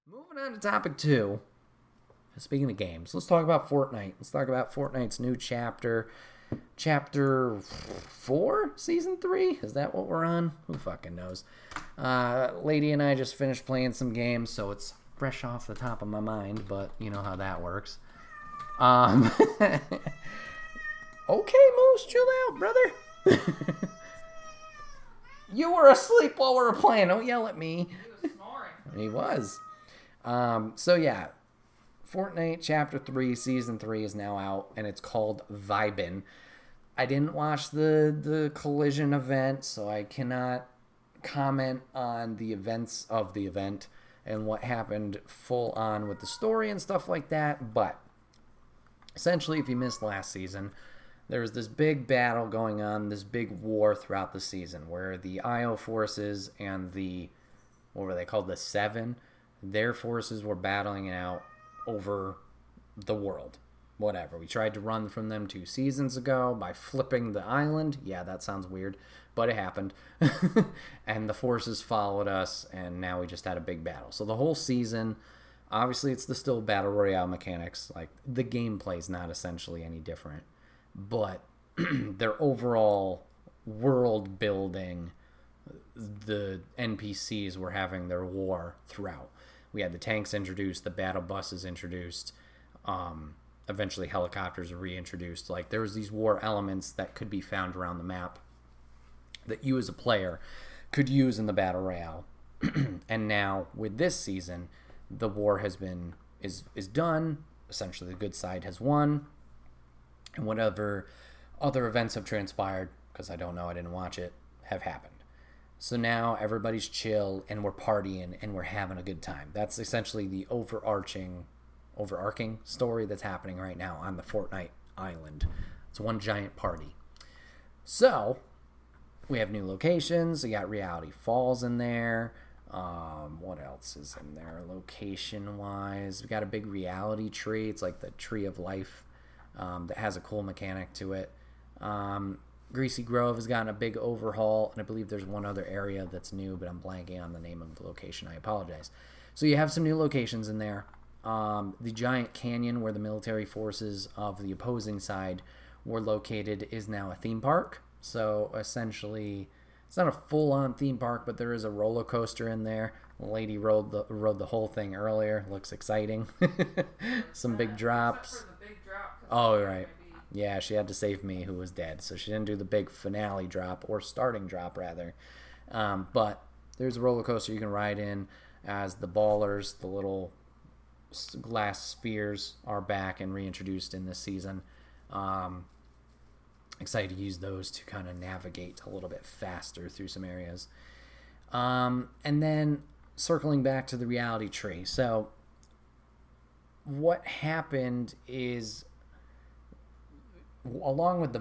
Moving on to topic 2. Speaking of games, let's talk about Fortnite. Let's talk about Fortnite's new chapter. Chapter 4? Season 3? Is that what we're on? Who fucking knows? Lady and I just finished playing some games, so it's fresh off the top of my mind, but you know how that works. Okay, Moose, chill out, brother. You were asleep while we were playing. Don't yell at me. He was snoring. He was. So yeah, Fortnite Chapter 3, Season 3 is now out, and it's called Vibin. I didn't watch the Collision event, so I cannot comment on the events of the event and what happened full on with the story and stuff like that, but essentially, if you missed last season, there was this big battle going on, this big war throughout the season, where the IO forces and what were they called, the Seven, their forces were battling it out over the world. Whatever. We tried to run from them 2 seasons ago by flipping the island. Yeah, that sounds weird, but it happened. And the forces followed us, and now we just had a big battle. So the whole season, obviously it's the still battle royale mechanics. Like, the gameplay is not essentially any different, but their overall world building, the NPCs were having their war throughout. We had the tanks introduced, the battle buses introduced, eventually helicopters were reintroduced. Like, there was these war elements that could be found around the map that you as a player could use in the battle royale. And now with this season, the war is done. Essentially, the good side has won, and whatever other events have transpired, because I don't know, I didn't watch it, have happened. So now everybody's chill, and we're partying, and we're having a good time. That's essentially the overarching story that's happening right now on the Fortnite island. It's one giant party. So we have new locations. We got Reality Falls in there. What else is in there location-wise? We got a big reality tree. It's like the tree of life that has a cool mechanic to it. Greasy Grove has gotten a big overhaul, and I believe there's one other area that's new, but I'm blanking on the name of the location. I apologize. So you have some new locations in there. The giant canyon where the military forces of the opposing side were located is now a theme park. So essentially, it's not a full-on theme park, but there is a roller coaster in there. The lady rode the whole thing earlier. Looks exciting. Some big drops. Except for the big drop. Oh, right. Yeah, she had to save me, who was dead. So she didn't do the big finale drop, or starting drop, rather. But there's a roller coaster you can ride in as the ballers, the little glass spheres, are back and reintroduced in this season. Excited to use those to kind of navigate a little bit faster through some areas. And then circling back to the reality tree. So what happened is, along with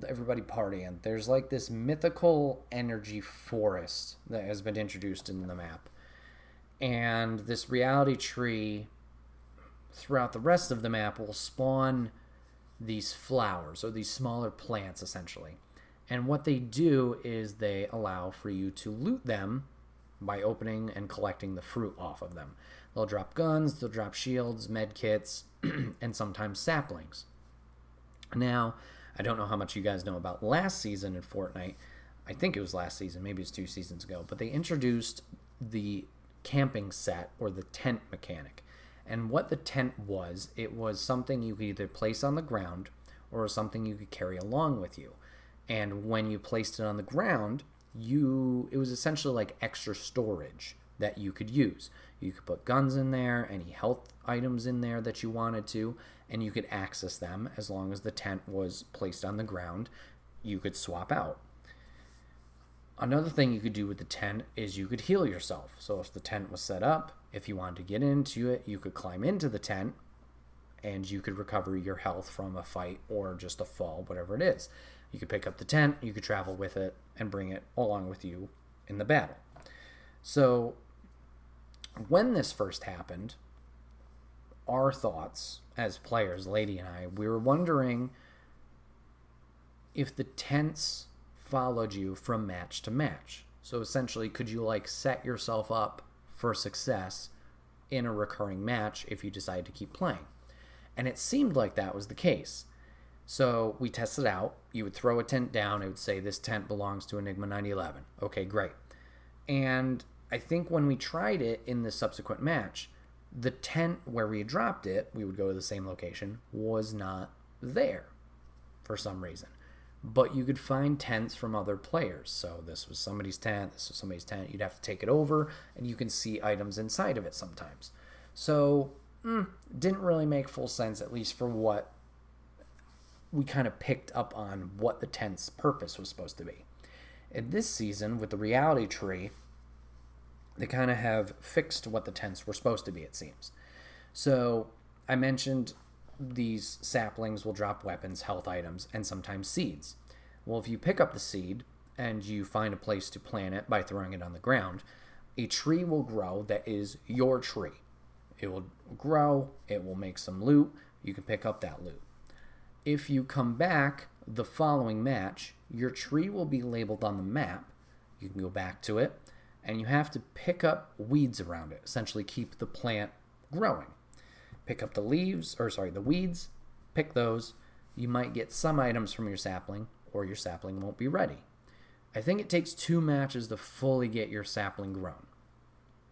everybody partying, there's like this mythical energy forest that has been introduced in the map. And this reality tree throughout the rest of the map will spawn these flowers, or these smaller plants, essentially. And what they do is they allow for you to loot them by opening and collecting the fruit off of them. They'll drop guns, they'll drop shields, med kits, and sometimes saplings. Now, I don't know how much you guys know about last season in Fortnite. I think it was last season, maybe it's 2 seasons ago, but they introduced the camping set, or the tent mechanic. And what the tent was, it was something you could either place on the ground or something you could carry along with you. And when you placed it on the ground, it was essentially like extra storage that you could use. You could put guns in there, any health items in there that you wanted to, and you could access them as long as the tent was placed on the ground. You could swap out. Another thing you could do with the tent is you could heal yourself. So if the tent was set up, if you wanted to get into it, you could climb into the tent and you could recover your health from a fight or just a fall, whatever it is. You could pick up the tent, you could travel with it, and bring it along with you in the battle. So when this first happened, our thoughts as players, Lady and I, we were wondering if the tents followed you from match to match. So essentially, could you like set yourself up for success in a recurring match if you decide to keep playing. And it seemed like that was the case. So we tested out. You would throw a tent down. It would say this tent belongs to Enigma 9011. Okay, great. And I think when we tried it in the subsequent match, the tent where we dropped it, we would go to the same location, was not there for some reason. But you could find tents from other players. So this was somebody's tent, this was somebody's tent. You'd have to take it over, and you can see items inside of it sometimes. So, didn't really make full sense, at least for what we kind of picked up on what the tent's purpose was supposed to be. In this season, with the reality tree, they kind of have fixed what the tents were supposed to be, it seems. So, I mentioned these saplings will drop weapons, health items, and sometimes seeds. Well, if you pick up the seed and you find a place to plant it by throwing it on the ground, a tree will grow that is your tree. It will grow, it will make some loot, you can pick up that loot. If you come back the following match, your tree will be labeled on the map, you can go back to it, and you have to pick up weeds around it, essentially keep the plant growing. Pick up the weeds, pick those. You might get some items from your sapling, or your sapling won't be ready. I think it takes 2 matches to fully get your sapling grown.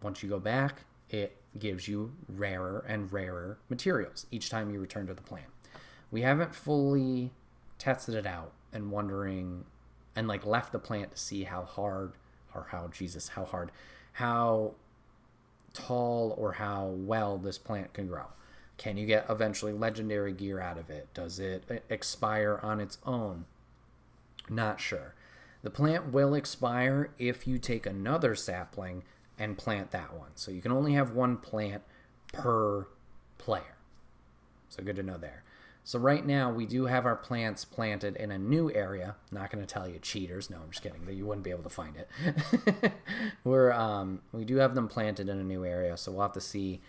Once you go back, it gives you rarer and rarer materials each time you return to the plant. We haven't fully tested it out and wondering, and left the plant to see how tall or how well this plant can grow. Can you get eventually legendary gear out of it? Does it expire on its own? Not sure. The plant will expire if you take another sapling and plant that one. So you can only have 1 plant per player. So good to know there. So right now we do have our plants planted in a new area. Not going to tell you, cheaters. No, I'm just kidding. You wouldn't be able to find it. We do have them planted in a new area, so we'll have to see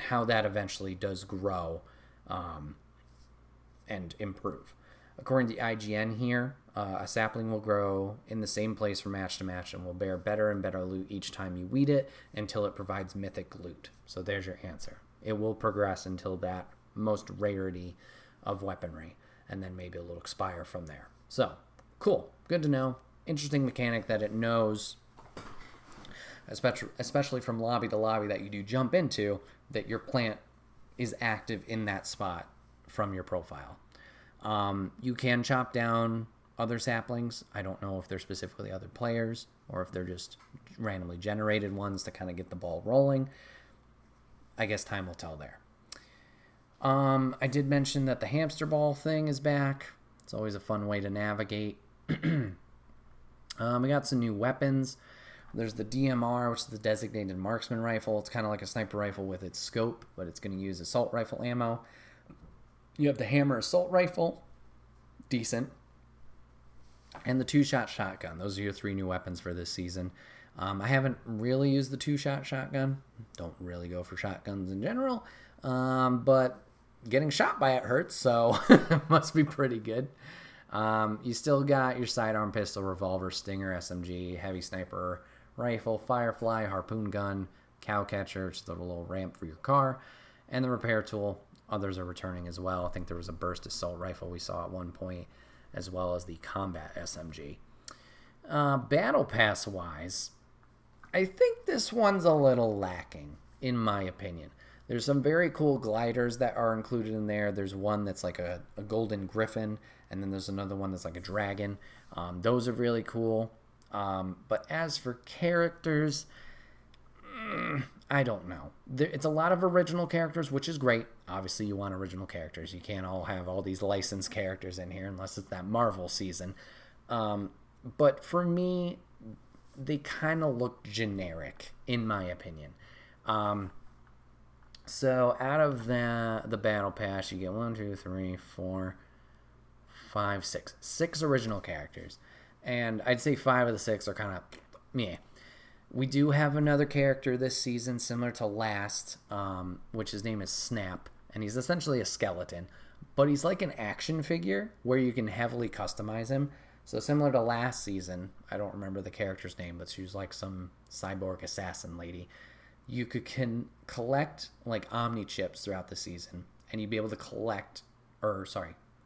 how that eventually does grow and improve. According to IGN here, a sapling will grow in the same place from match to match and will bear better and better loot each time you weed it until it provides mythic loot. So there's your answer. It will progress until that most rarity of weaponry, and then maybe it'll expire from there. So, cool. Good to know. Interesting mechanic that it knows, especially from lobby to lobby that you do jump into, that your plant is active in that spot from your profile. You can chop down other saplings. I don't know if they're specifically other players or if they're just randomly generated ones to kind of get the ball rolling. I guess time will tell there. I did mention that the hamster ball thing is back. It's always a fun way to navigate. We got some new weapons. There's the DMR, which is the designated marksman rifle. It's kind of like a sniper rifle with its scope, but it's going to use assault rifle ammo. You have the hammer assault rifle. Decent. And the 2-shot shotgun. Those are your 3 new weapons for this season. I haven't really used the 2-shot shotgun. Don't really go for shotguns in general. But getting shot by it hurts, so it must be pretty good. You still got your sidearm pistol, revolver, stinger, SMG, heavy sniper rifle, firefly, harpoon gun, cow catcher, which is the little ramp for your car, and the repair tool. Others are returning as well. I think there was a burst assault rifle we saw at one point, as well as the combat SMG. Battle Pass wise, I think this one's a little lacking, in my opinion. There's some very cool gliders that are included in there. There's one that's like a golden griffin, and then there's another one that's like a dragon. Those are really cool. But as for characters, I don't know. It's a lot of original characters, which is great. Obviously, you want original characters. You can't all have all these licensed characters in here unless it's that Marvel season. But for me, they kind of look generic, in my opinion. So out of the battle pass, you get 1, 2, 3, 4, 5, 6. 6 original characters. And I'd say 5 of the 6 are kind of meh. We do have another character this season similar to last, which his name is Snap. And he's essentially a skeleton. But he's like an action figure where you can heavily customize him. So similar to last season, I don't remember the character's name, but she was like some cyborg assassin lady. you could collect like Omni chips throughout the season, and you'd be able to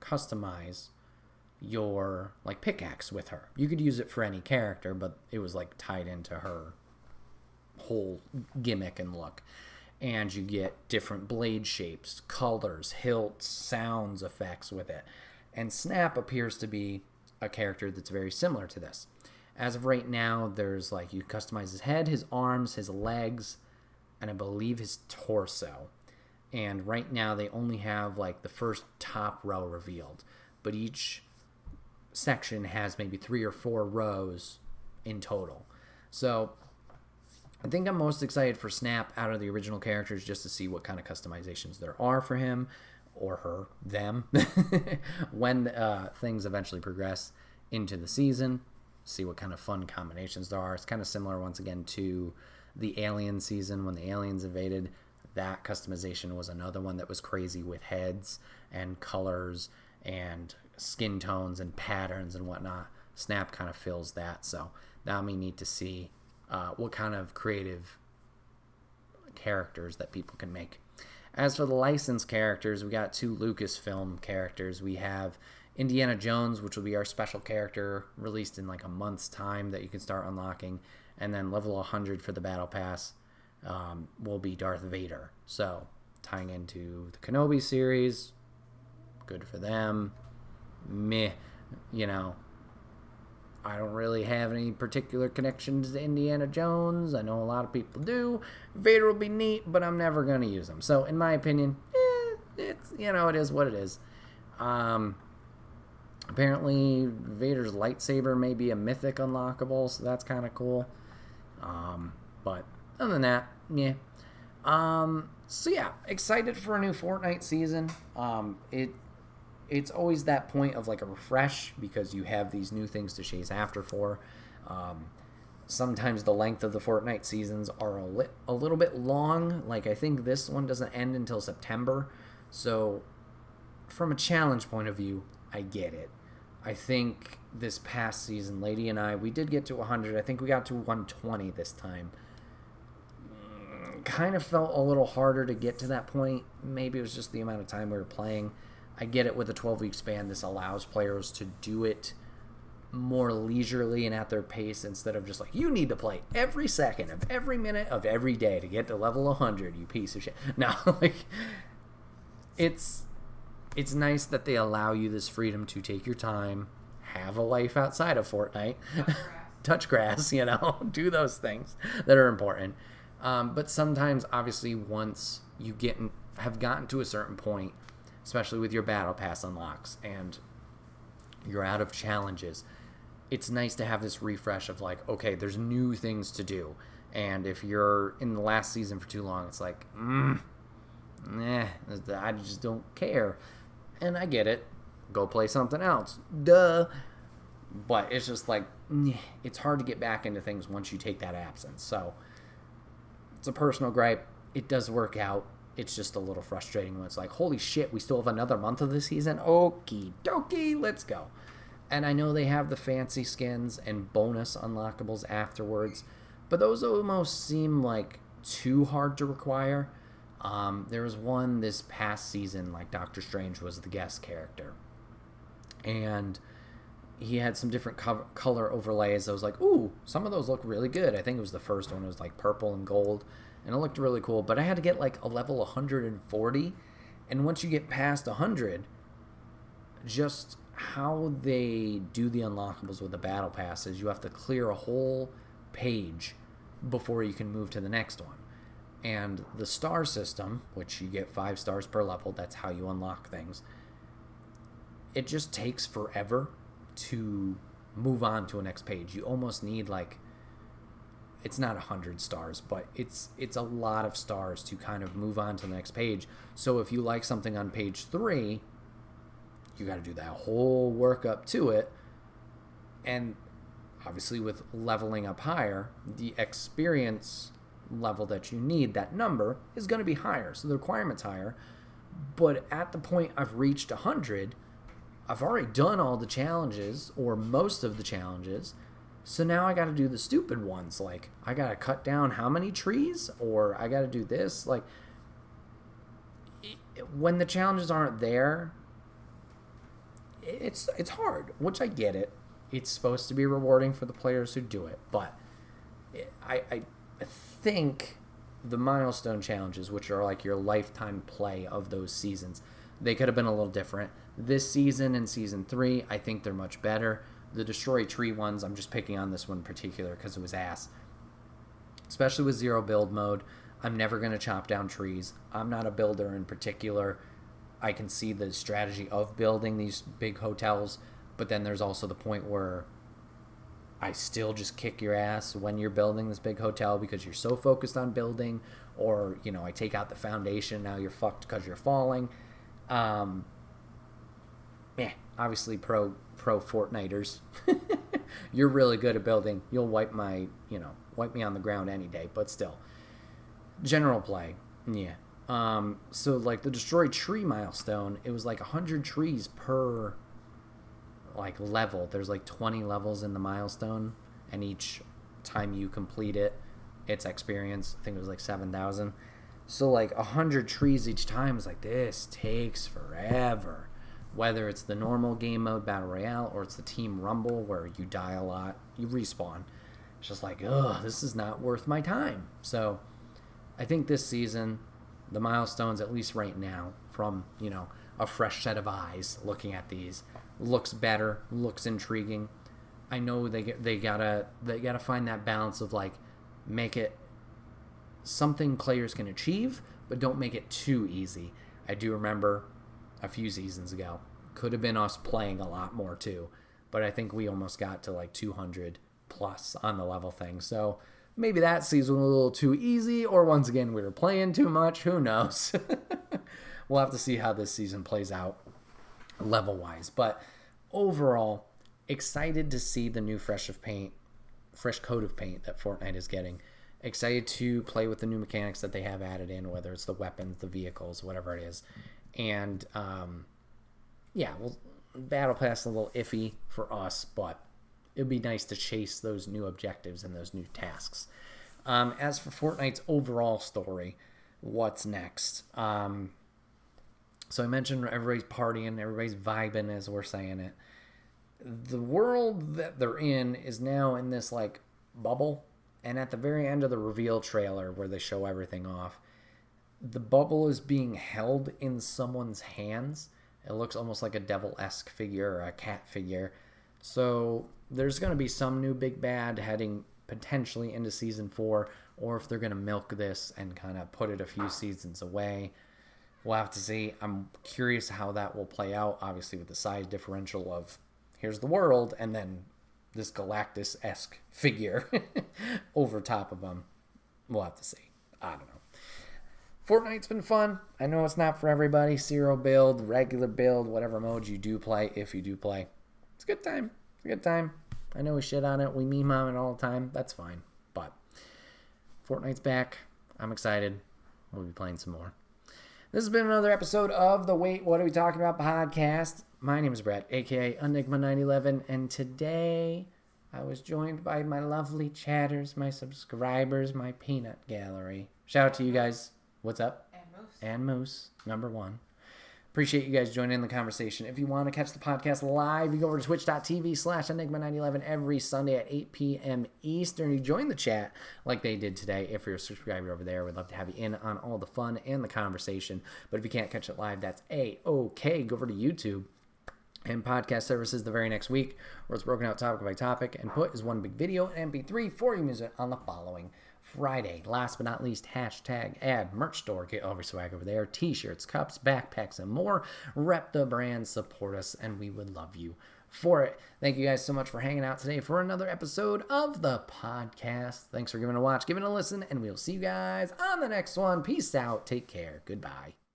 customize your like pickaxe with her. You could use it for any character, but it was like tied into her whole gimmick and look. And you get different blade shapes, colors, hilts, sounds, effects with it. And Snap appears to be a character that's very similar to this. As of right now, there's like you customize his head, his arms, his legs, and I believe his torso. And right now they only have like the first top row revealed, but each section has maybe 3 or 4 rows in total. So I think I'm most excited for Snap out of the original characters, just to see what kind of customizations there are for him or her, them, when things eventually progress into the season. See what kind of fun combinations there are. It's kind of similar, once again, to the Alien season when the aliens invaded. That customization was another one that was crazy with heads and colors and skin tones and patterns and whatnot. Snap kind of fills that, so now we need to see what kind of creative characters that people can make. As for the licensed characters, we got 2 Lucasfilm characters. We have Indiana Jones, which will be our special character, released in like a month's time, that you can start unlocking. And then level 100 for the Battle Pass will be Darth Vader. So, tying into the Kenobi series, good for them. Meh, I don't really have any particular connections to Indiana Jones. I know a lot of people do. Vader will be neat, but I'm never going to use him. So, in my opinion, it's, it is what it is. Apparently, Vader's lightsaber may be a mythic unlockable, so that's kind of cool. But other than that, yeah. So yeah, excited for a new Fortnite season. It's always that point of like a refresh, because you have these new things to chase after for. Sometimes the length of the Fortnite seasons are a little bit long. Like, I think this one doesn't end until September. So from a challenge point of view, I get it. I think this past season, Lady and I, we did get to 100. I think we got to 120 this time. Kind of felt a little harder to get to that point. Maybe it was just the amount of time we were playing. I get it, with a 12-week span, this allows players to do it more leisurely and at their pace, instead of just like, you need to play every second of every minute of every day to get to level 100, you piece of shit. No, like, it's nice that they allow you this freedom to take your time, have a life outside of Fortnite, touch grass, do those things that are important. But sometimes, obviously, once you have gotten to a certain point, especially with your Battle Pass unlocks, and you're out of challenges, it's nice to have this refresh of like, okay, there's new things to do. And if you're in the last season for too long, it's like, I just don't care. And I get it. Go play something else. Duh. But it's just like, it's hard to get back into things once you take that absence. So it's a personal gripe. It does work out. It's just a little frustrating when it's like, holy shit, we still have another month of the season? Okie dokie, let's go. And I know they have the fancy skins and bonus unlockables afterwards, but those almost seem like too hard to require. There was one this past season, like Doctor Strange was the guest character, and he had some different color overlays. I was like, ooh, some of those look really good. I think it was the first one. It was like purple and gold, and it looked really cool. But I had to get like a level 140, and once you get past 100, just how they do the unlockables with the battle passes, you have to clear a whole page before you can move to the next one. And the star system, which you get 5 stars per level, that's how you unlock things, it just takes forever to move on to a next page. You almost need, like, it's not 100 stars, but it's a lot of stars to kind of move on to the next page. So if you like something on page 3, you got to do that whole work up to it. And obviously with leveling up higher, the experience level that you need, that number, is going to be higher. So the requirement's higher. But at the point I've reached 100, I've already done all the challenges, or most of the challenges. So now I got to do the stupid ones. Like, I got to cut down how many trees? Or I got to do this? Like, when the challenges aren't there, it's hard, which I get it. It's supposed to be rewarding for the players who do it. But I think the milestone challenges, which are like your lifetime play of those seasons, they could have been a little different. This season and season 3, I think they're much better. The destroy tree ones, I'm just picking on this one in particular because it was ass. Especially with zero build mode, I'm never going to chop down trees. I'm not a builder in particular. I can see the strategy of building these big hotels, but then there's also the point where I still just kick your ass when you're building this big hotel because you're so focused on building, or, you know, I take out the foundation, now you're fucked because you're falling. Obviously pro Fortniters. You're really good at building. You'll wipe me on the ground any day, but still. General play, yeah. So like the destroy tree milestone, it was like 100 trees per like level. There's like 20 levels in the milestone, and each time you complete it, it's experience. I think it was like 7,000. So like 100 trees each time is like, this takes forever. Whether it's the normal game mode battle royale or it's the team rumble where you die a lot, you respawn. It's just like, ugh, this is not worth my time. So I think this season, the milestones, at least right now, from, you know, a fresh set of eyes looking at these, looks better, looks intriguing. I know they gotta find that balance of like, make it something players can achieve, but don't make it too easy. I do remember a few seasons ago, could have been us playing a lot more too, but I think we almost got to like 200 plus on the level thing. So maybe that season was a little too easy, or once again we were playing too much. Who knows? We'll have to see how this season plays out level wise. But overall, excited to see the new fresh coat of paint that Fortnite is getting. Excited to play with the new mechanics that they have added in, whether it's the weapons, the vehicles, whatever it is. And Battle Pass a little iffy for us, but it'd be nice to chase those new objectives and those new tasks. As for Fortnite's overall story, what's next? So I mentioned everybody's partying, everybody's vibing as we're saying it. The world that they're in is now in this like bubble, and at the very end of the reveal trailer where they show everything off, the bubble is being held in someone's hands. It looks almost like a devil-esque figure or a cat figure. So there's going to be some new big bad heading potentially into Season 4, or if they're going to milk this and kind of put it a few seasons away. We'll have to see. I'm curious how that will play out, obviously with the size differential of here's the world and then this Galactus-esque figure over top of them. We'll have to see. I don't know. Fortnite's been fun. I know it's not for everybody. Zero build, regular build, whatever modes you do play, if you do play. It's a good time. It's a good time. I know we shit on it. We meme on it all the time. That's fine. But Fortnite's back. I'm excited. We'll be playing some more. This has been another episode of the Wait, What Are We Talking About podcast. My name is Bret, a.k.a. Enigma911, and today I was joined by my lovely chatters, my subscribers, my peanut gallery. Shout out to you guys. What's up? And Moose, number 1. Appreciate you guys joining in the conversation. If you want to catch the podcast live, you go over to twitch.tv/Enigma911 every Sunday at 8 p.m. Eastern. You join the chat like they did today. If you're a subscriber over there, we'd love to have you in on all the fun and the conversation. But if you can't catch it live, that's A-OK. Go over to YouTube and podcast services the very next week, where it's broken out topic by topic and put as one big video and MP3 for your music on the following Friday. Last but not least, #ad merch store. Get all your swag over there. T-shirts, cups, backpacks, and more. Rep the brand, support us, and we would love you for it. Thank you guys so much for hanging out today for another episode of the podcast. Thanks for giving it a watch, giving it a listen, and we'll see you guys on the next one. Peace out. Take care. Goodbye.